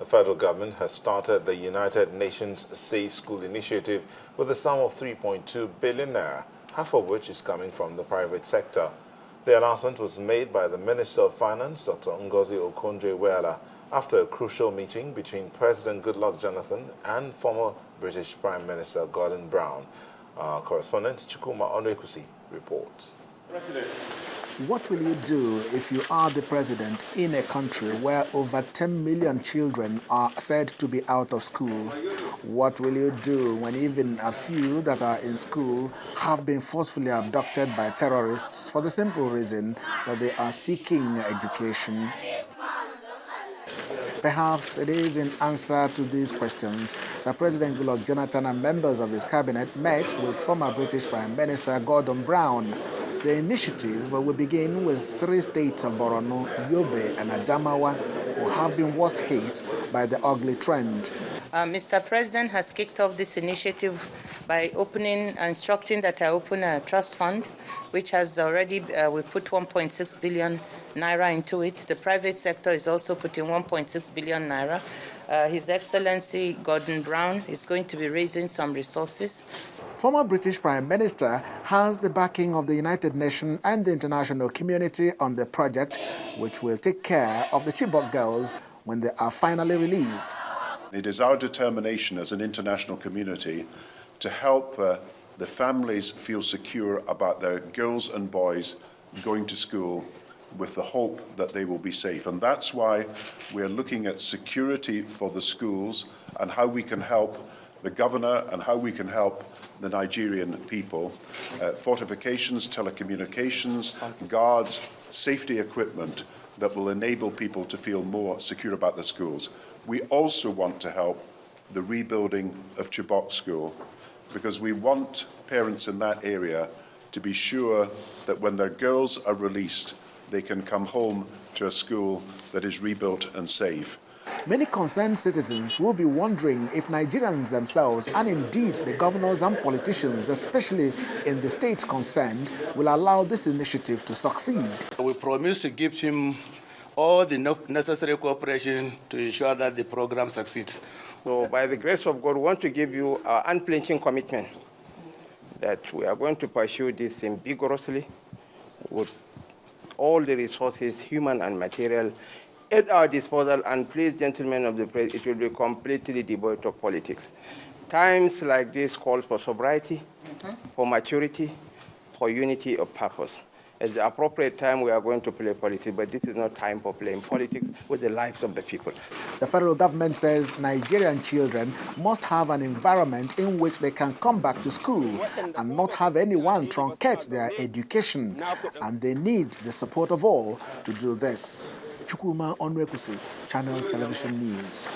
The federal government has started the United Nations Safe School Initiative with a sum of 3.2 billion naira, half of which is coming from the private sector. The announcement was made by the Minister of Finance, Dr. Ngozi Okonjo-Iweala, after a crucial meeting between President Goodluck Jonathan and former British Prime Minister Gordon Brown. Our correspondent Chukwuma Onwekusi reports. President. What will you do if you are the president in a country where over 10 million children are said to be out of school? What will you do when even a few that are in school have been forcefully abducted by terrorists for the simple reason that they are seeking education? Perhaps it is in answer to these questions that President Goodluck Jonathan and members of his cabinet met with former British Prime Minister Gordon Brown. The initiative will begin with 3 states of Borno, Yobe and Adamawa, who have been worst hit by the ugly trend. Mr. President has kicked off this initiative by instructing that I open a trust fund, which has already, we put 1.6 billion naira into it. The private sector is also putting 1.6 billion naira. His Excellency Gordon Brown is going to be raising some resources. Former British Prime Minister has the backing of the United Nations and the international community on the project, which will take care of the Chibok girls when they are finally released. It is our determination as an international community to help the families feel secure about their girls and boys going to school with the hope that they will be safe. And that's why we're looking at security for the schools and how we can help the governor and how we can help the Nigerian people. Fortifications, telecommunications, guards, safety equipment that will enable people to feel more secure about the schools. We also want to help the rebuilding of Chibok School because we want parents in that area to be sure that when their girls are released, they can come home to a school that is rebuilt and safe. Many concerned citizens will be wondering if Nigerians themselves, and indeed the governors and politicians, especially in the states concerned, will allow this initiative to succeed. We promise to give him all the necessary cooperation to ensure that the program succeeds. So by the grace of God, we want to give you our unflinching commitment that we are going to pursue this thing vigorously with all the resources, human and material, at our disposal, and please, gentlemen of the press, it will be completely devoid of politics. Times like this calls for sobriety, for maturity, for unity of purpose. At the appropriate time, we are going to play politics, but this is not time for playing politics with the lives of the people. The federal government says Nigerian children must have an environment in which they can come back to school and not have anyone truncate their education. And they need the support of all to do this. Chukwuma Onwekusi, Channels Television News.